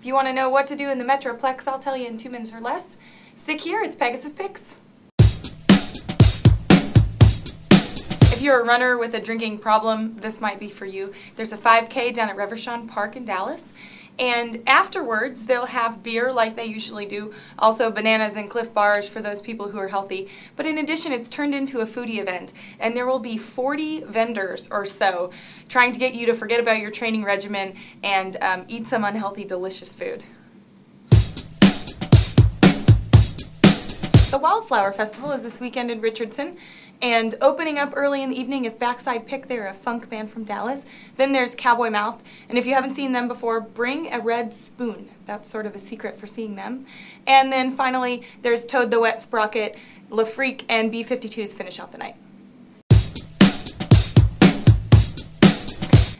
you want to know what to do in the Metroplex, I'll tell you in 2 minutes or less. Stick here, it's Pegasus Picks. If you're a runner with a drinking problem, this might be for you. There's a 5K down at Reverchon Park in Dallas, and afterwards they'll have beer like they usually do, also bananas and Cliff Bars for those people who are healthy. But in addition, it's turned into a foodie event, and there will be 40 vendors or so trying to get you to forget about your training regimen and eat some unhealthy, delicious food. The Wildflower Festival is this weekend in Richardson, and opening up early in the evening is Backside Pick. They're a funk band from Dallas. Then there's Cowboy Mouth, and if you haven't seen them before, bring a red spoon. That's sort of a secret for seeing them. And then finally, there's Toad the Wet Sprocket, Le Freak, and B-52s finish out the night.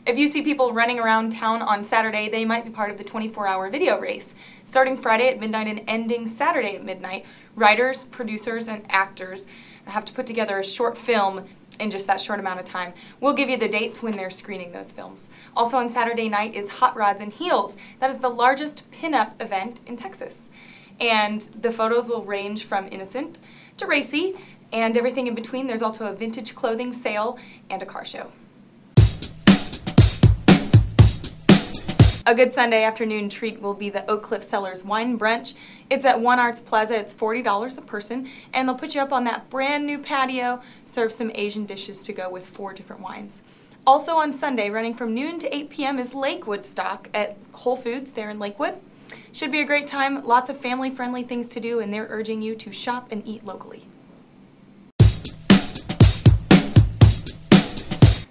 If you see people running around town on Saturday, they might be part of the 24-hour video race. Starting Friday at midnight and ending Saturday at midnight, writers, producers, and actors have to put together a short film in just that short amount of time. We'll give you the dates when they're screening those films. Also on Saturday night is Hot Rods and Heels. That is the largest pinup event in Texas. And the photos will range from innocent to racy and everything in between. There's also a vintage clothing sale and a car show. A good Sunday afternoon treat will be the Oak Cliff Cellars Wine Brunch. It's at One Arts Plaza. It's $40 a person, and they'll put you up on that brand new patio, serve some Asian dishes to go with 4 different wines. Also on Sunday, running from noon to 8 p.m. is Lakewood Stock at Whole Foods there in Lakewood. Should be a great time, lots of family-friendly things to do, and they're urging you to shop and eat locally.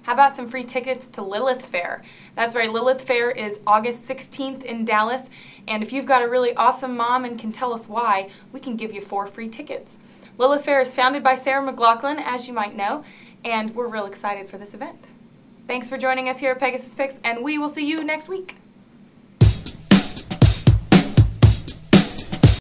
How about some free tickets to Lilith Fair? That's right, Lilith Fair is August 16th in Dallas, and if you've got a really awesome mom and can tell us why, we can give you 4 free tickets. Lilith Fair is founded by Sarah McLachlan, as you might know, and we're real excited for this event. Thanks for joining us here at Pegasus Picks, and we will see you next week.